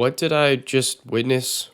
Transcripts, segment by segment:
what did I just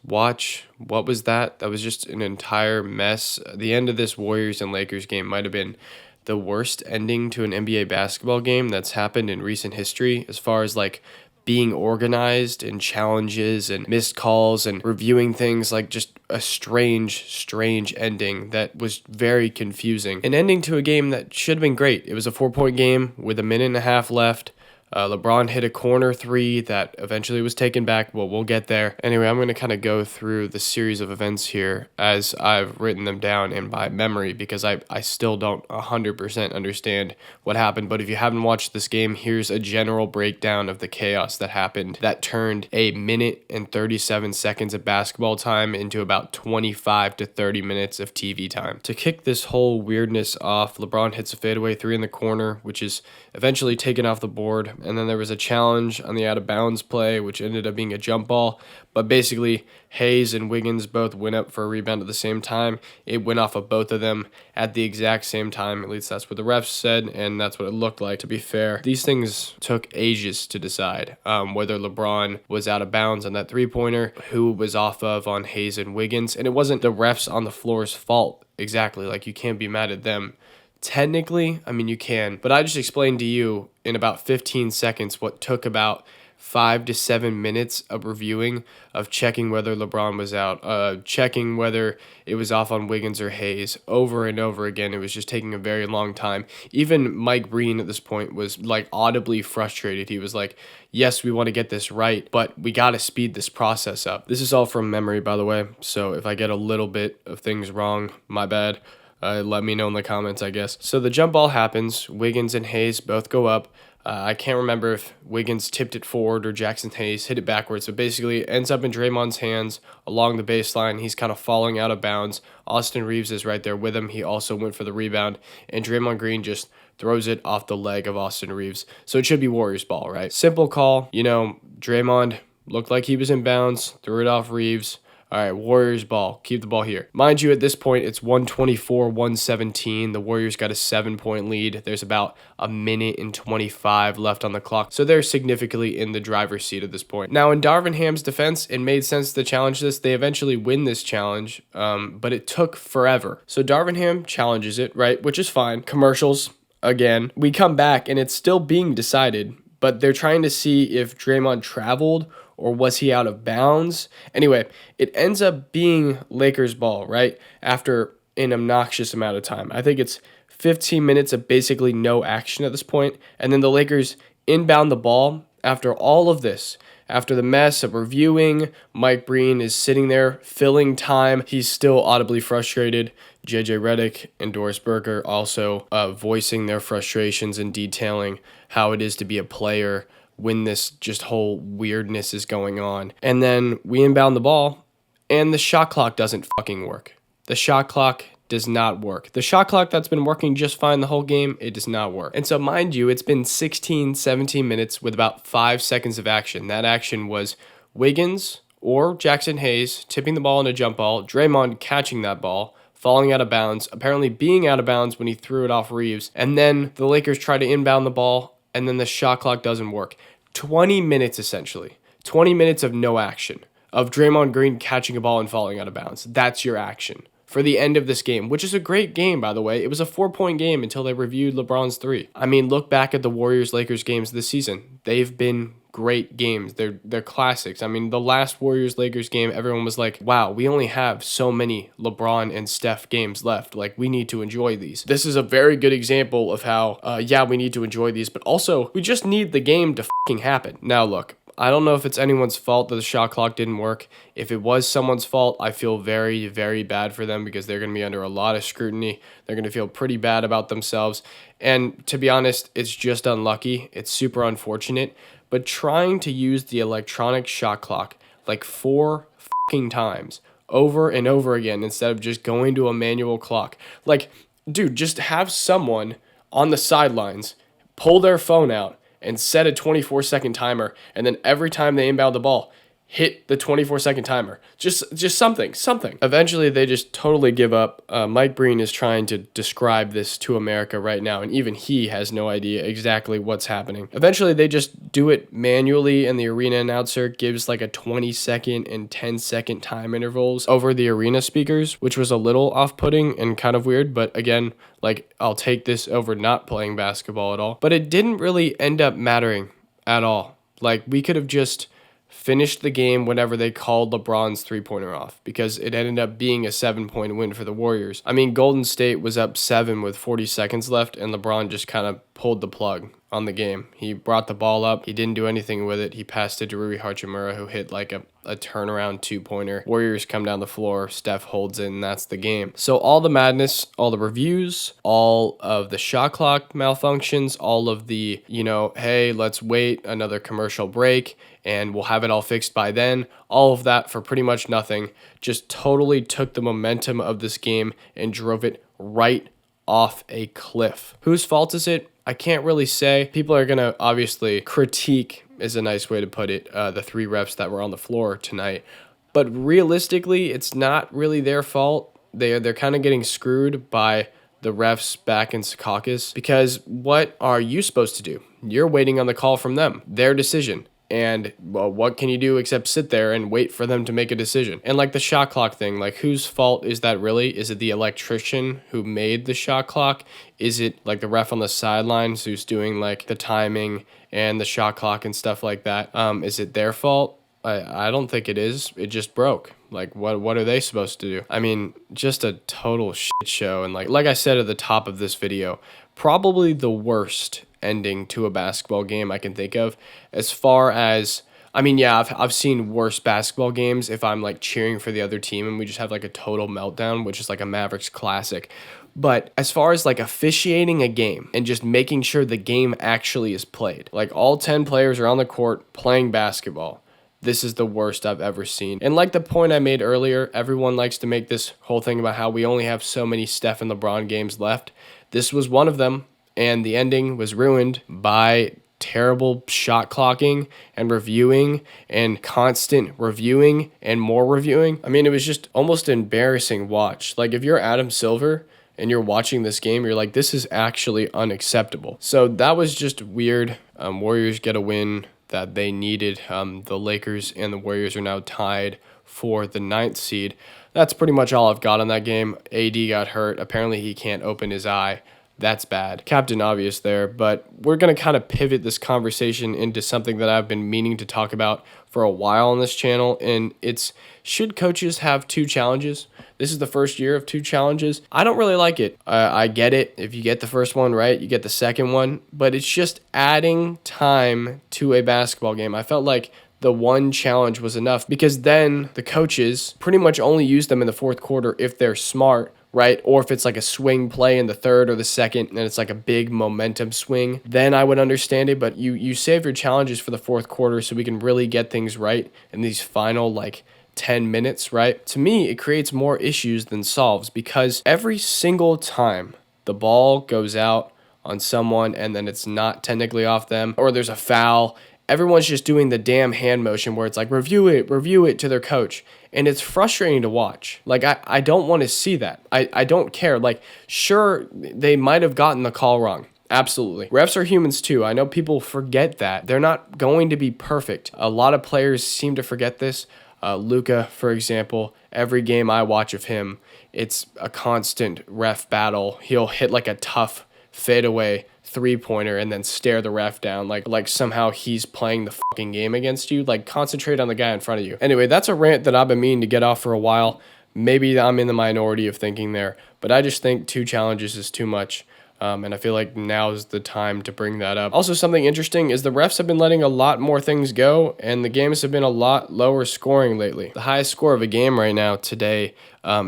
watch? What was that? That was just an entire mess. The end of this Warriors and Lakers game might have been the worst ending to an NBA basketball game that's happened in recent history, as far as like being organized and challenges and missed calls and reviewing things. Like, just a strange ending that was very confusing. An ending to a game that should have been great. It was a 4-point game with a minute and a half left. LeBron hit a corner three that eventually was taken back. Well, we'll get there. Anyway, I'm going to kind of go through the series of events here as I've written them down and by memory, because I still don't 100% understand what happened. But if you haven't watched this game, here's a general breakdown of the chaos that happened that turned a minute and 37 seconds of basketball time into about 25 to 30 minutes of TV time. To kick this whole weirdness off, LeBron hits a fadeaway three in the corner, which is eventually taken off the board. And then there was a challenge on the out of bounds play, which ended up being a jump ball. But basically, Hayes and Wiggins both went up for a rebound at the same time. It went off of both of them at the exact same time. At least that's what the refs said, and that's what it looked like. To be fair, these things took ages to decide whether LeBron was out of bounds on that three-pointer, who was off of on Hayes and Wiggins. And it wasn't the refs on the floor's fault exactly. Like, you can't be mad at them. Technically, I mean, you can, but I just explained to you in about 15 seconds what took about 5 to 7 minutes of reviewing, of checking whether LeBron was out, checking whether it was off on Wiggins or Hayes over and over again. It was just taking a very long time. Even Mike Breen at this point was like audibly frustrated. He was like, yes, we want to get this right, but we got to speed this process up. This is all from memory, by the way, so if I get a little bit of things wrong, my bad. Let me know in the comments, I guess. So the jump ball happens. Wiggins and Hayes both go up. I can't remember if Wiggins tipped it forward or Jackson Hayes hit it backwards. So basically, it ends up in Draymond's hands along the baseline. He's kind of falling out of bounds. Austin Reeves is right there with him. He also went for the rebound. And Draymond Green just throws it off the leg of Austin Reeves. So it should be Warriors ball, right? Simple call. Draymond looked like he was in bounds, threw it off Reeves. All right, Warriors ball. Keep the ball here. Mind you, at this point, it's 124-117. The Warriors got a 7-point lead. There's about a minute and 25 left on the clock. So they're significantly in the driver's seat at this point. Now, in Darvin Ham's defense, it made sense to challenge this. They eventually win this challenge, but it took forever. So Darvin Ham challenges it, right, which is fine. Commercials, again. We come back, and it's still being decided, but they're trying to see if Draymond traveled or was he out of bounds? Anyway, it ends up being Lakers ball, right? After an obnoxious amount of time. I think it's 15 minutes of basically no action at this point. And then the Lakers inbound the ball after all of this. After the mess of reviewing, Mike Breen is sitting there filling time. He's still audibly frustrated. JJ Redick and Doris Burke also voicing their frustrations and detailing how it is to be a player when this just whole weirdness is going on. And then we inbound the ball, and the shot clock doesn't fucking work. The shot clock does not work. The shot clock that's been working just fine the whole game, it does not work. And so mind you, it's been 16, 17 minutes with about 5 seconds of action. That action was Wiggins or Jackson Hayes tipping the ball in a jump ball, Draymond catching that ball, falling out of bounds, apparently being out of bounds when he threw it off Reeves, and then the Lakers try to inbound the ball, and then the shot clock doesn't work. 20 minutes, essentially. 20 minutes of no action, of Draymond Green catching a ball and falling out of bounds. That's your action for the end of this game, which is a great game, by the way. It was a 4-point game until they reviewed LeBron's three. I mean, look back at the Warriors-Lakers games this season. They've been great games. They're classics. I mean, the last Warriors-Lakers game, everyone was like, wow, we only have so many LeBron and Steph games left. Like, we need to enjoy these. This is a very good example of how, we need to enjoy these, but also, we just need the game to fucking happen. Now, look, I don't know if it's anyone's fault that the shot clock didn't work. If it was someone's fault, I feel very, very bad for them, because they're going to be under a lot of scrutiny. They're going to feel pretty bad about themselves. And to be honest, it's just unlucky. It's super unfortunate. But trying to use the electronic shot clock like 4 fucking times over and over again instead of just going to a manual clock. Like, dude, just have someone on the sidelines pull their phone out and set a 24-second timer, and then every time they inbound the ball, hit the 24-second timer. Just something. Eventually, they just totally give up. Mike Breen is trying to describe this to America right now, and even he has no idea exactly what's happening. Eventually, they just do it manually, and the arena announcer gives like a 20-second and 10-second time intervals over the arena speakers, which was a little off-putting and kind of weird, but again, like, I'll take this over not playing basketball at all. But it didn't really end up mattering at all. Like, we could have just finished the game whenever they called LeBron's three-pointer off, because it ended up being a 7-point win for the Warriors. I mean, Golden State was up 7 with 40 seconds left, and LeBron just kind of pulled the plug on the game. He brought the ball up. He didn't do anything with it. He passed to Rui Hachimura, who hit like a turnaround two-pointer. Warriors come down the floor. Steph holds it, and that's the game. So all the madness, all the reviews, all of the shot clock malfunctions, all of the, hey, let's wait another commercial break, and we'll have it all fixed by then. All of that for pretty much nothing. Just totally took the momentum of this game and drove it right off a cliff. Whose fault is it? I can't really say. People are going to obviously critique, is a nice way to put it, the 3 refs that were on the floor tonight. But realistically, it's not really their fault. They're kind of getting screwed by the refs back in Secaucus, because what are you supposed to do? You're waiting on the call from them, their decision. And, well, what can you do except sit there and wait for them to make a decision? And like the shot clock thing, like, whose fault is that really? Is it the electrician who made the shot clock? Is it like the ref on the sidelines who's doing like the timing and the shot clock and stuff like that? Is it their fault? I don't think it is. It just broke. Like, what are they supposed to do? I mean, just a total shit show. And like I said at the top of this video, probably the worst ending to a basketball game I can think of. As far as, I mean, yeah, I've seen worse basketball games if I'm like cheering for the other team and we just have like a total meltdown, which is like a Mavericks classic. But as far as like officiating a game and just making sure the game actually is played, like all 10 players are on the court playing basketball, this is the worst I've ever seen. And like the point I made earlier, everyone likes to make this whole thing about how we only have so many Steph and LeBron games left. This was one of them, and the ending was ruined by terrible shot clocking and reviewing and constant reviewing and more reviewing. I mean, it was just almost embarrassing watch. Like, if you're Adam Silver and you're watching this game, you're like, this is actually unacceptable. So that was just weird. Warriors get a win that they needed. The Lakers and the Warriors are now tied for the 9th seed. That's pretty much all I've got on that game. AD got hurt. Apparently he can't open his eye. That's bad. Captain Obvious there, but we're going to kind of pivot this conversation into something that I've been meaning to talk about for a while on this channel, and it's, should coaches have 2 challenges? This is the first year of 2 challenges. I don't really like it. I get it. If you get the first one right, you get the second one, but it's just adding time to a basketball game. I felt like the 1 challenge was enough, because then the coaches pretty much only use them in the 4th quarter if they're smart, right? Or if it's like a swing play in the 3rd or the 2nd, and it's like a big momentum swing, then I would understand it. But you save your challenges for the 4th quarter so we can really get things right in these final like 10 minutes, right? To me, it creates more issues than solves, because every single time the ball goes out on someone and then it's not technically off them, or there's a foul, everyone's just doing the damn hand motion where it's like, review it to their coach. And it's frustrating to watch. Like, I don't want to see that. I don't care. Like, sure, they might have gotten the call wrong. Absolutely. Refs are humans too. I know people forget that. They're not going to be perfect. A lot of players seem to forget this. Luka, for example, every game I watch of him, it's a constant ref battle. He'll hit like a tough fadeaway 3-pointer and then stare the ref down like somehow he's playing the fucking game against you. Like, concentrate on the guy in front of you. Anyway, that's a rant that I've been meaning to get off for a while. Maybe I'm in the minority of thinking there, but I just think 2 challenges is too much. And I feel like now's the time to bring that up. Also, something interesting is the refs have been letting a lot more things go, and the games have been a lot lower scoring lately. The highest score of a game right now today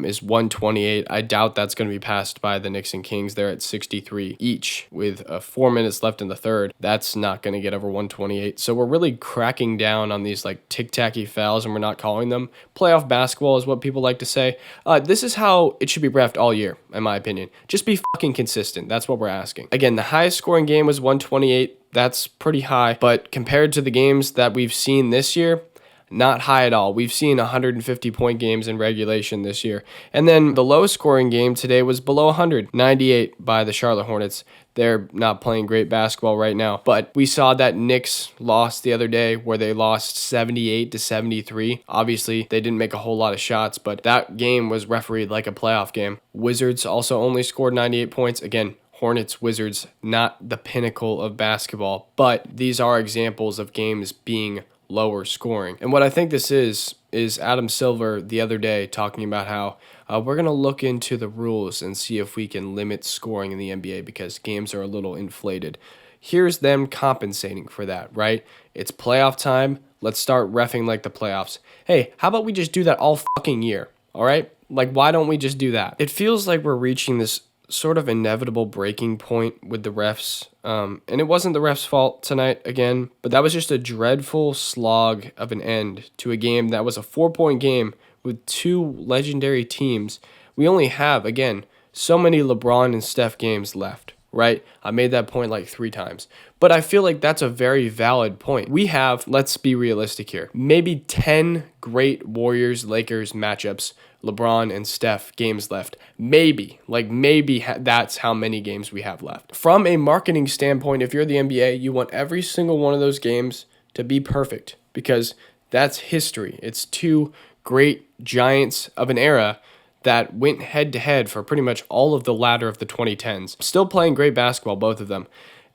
is 128. I doubt that's going to be passed by the Knicks and Kings. They're at 63 each with 4 minutes left in the 3rd. That's not going to get over 128. So we're really cracking down on these like tic-tacky fouls, and we're not calling them. Playoff basketball is what people like to say. This is how it should be reffed all year, in my opinion. Just be fucking consistent. That's what we're asking. Again, the highest scoring game was 128. That's pretty high, but compared to the games that we've seen this year, not high at all. We've seen 150-point games in regulation this year. And then the lowest scoring game today was below 100, 98 by the Charlotte Hornets. They're not playing great basketball right now. But we saw that Knicks lost the other day where they lost 78-73. Obviously, they didn't make a whole lot of shots, but that game was refereed like a playoff game. Wizards also only scored 98 points. Again, Hornets, Wizards, not the pinnacle of basketball, but these are examples of games being lower scoring. And what I think this is Adam Silver the other day talking about how we're going to look into the rules and see if we can limit scoring in the NBA because games are a little inflated. Here's them compensating for that, right? It's playoff time. Let's start reffing like the playoffs. Hey, how about we just do that all fucking year, all right? Like, why don't we just do that? It feels like we're reaching this sort of inevitable breaking point with the refs. And it wasn't the refs' fault tonight again, but that was just a dreadful slog of an end to a game that was a 4-point game with two legendary teams. We only have, again, so many LeBron and Steph games left, right? I made that point like 3 times. But I feel like that's a very valid point. We have, let's be realistic here, maybe 10 great Warriors-Lakers matchups, LeBron and Steph games left. Maybe that's how many games we have left. From a marketing standpoint, if you're the NBA, you want every single one of those games to be perfect because that's history. It's two great giants of an era that went head-to-head for pretty much all of the latter of the 2010s. Still playing great basketball, both of them.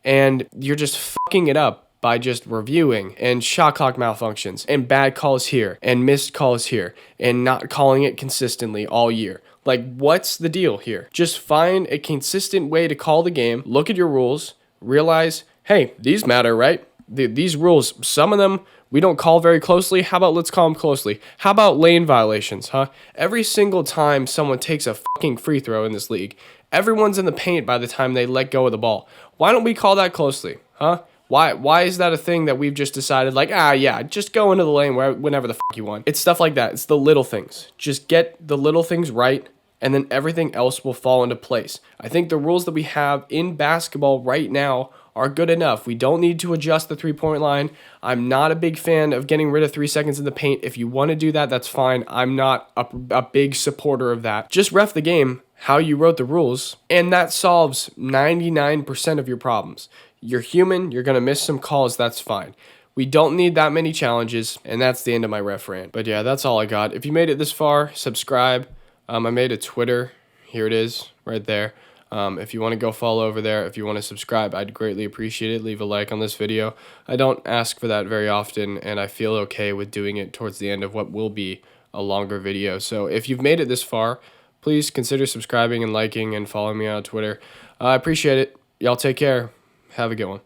And you're just fucking it up by just reviewing and shot clock malfunctions and bad calls here and missed calls here and not calling it consistently all year. Like, what's the deal here? Just find a consistent way to call the game, look at your rules, realize, hey, these matter, right? These rules, some of them we don't call very closely. How about let's call them closely? How about lane violations, huh? Every single time someone takes a fucking free throw in this league, everyone's in the paint by the time they let go of the ball. Why don't we call that closely, huh? Why is that a thing that we've just decided like, yeah, just go into the lane whenever the fuck you want? It's stuff like that. It's the little things. Just get the little things right, and then everything else will fall into place. I think the rules that we have in basketball right now are good enough. We don't need to adjust the three-point line. I'm not a big fan of getting rid of 3 seconds in the paint. If you want to do that, that's fine. I'm not a big supporter of that. Just ref the game how you wrote the rules, and that solves 99% of your problems. You're human. You're going to miss some calls. That's fine. We don't need that many challenges, and that's the end of my ref rant. But yeah, that's all I got. If you made it this far, subscribe. I made a Twitter. Here it is, right there. If you want to go follow over there, if you want to subscribe, I'd greatly appreciate it. Leave a like on this video. I don't ask for that very often, and I feel okay with doing it towards the end of what will be a longer video. So if you've made it this far, please consider subscribing and liking and following me on Twitter. I appreciate it. Y'all take care. Have a good one.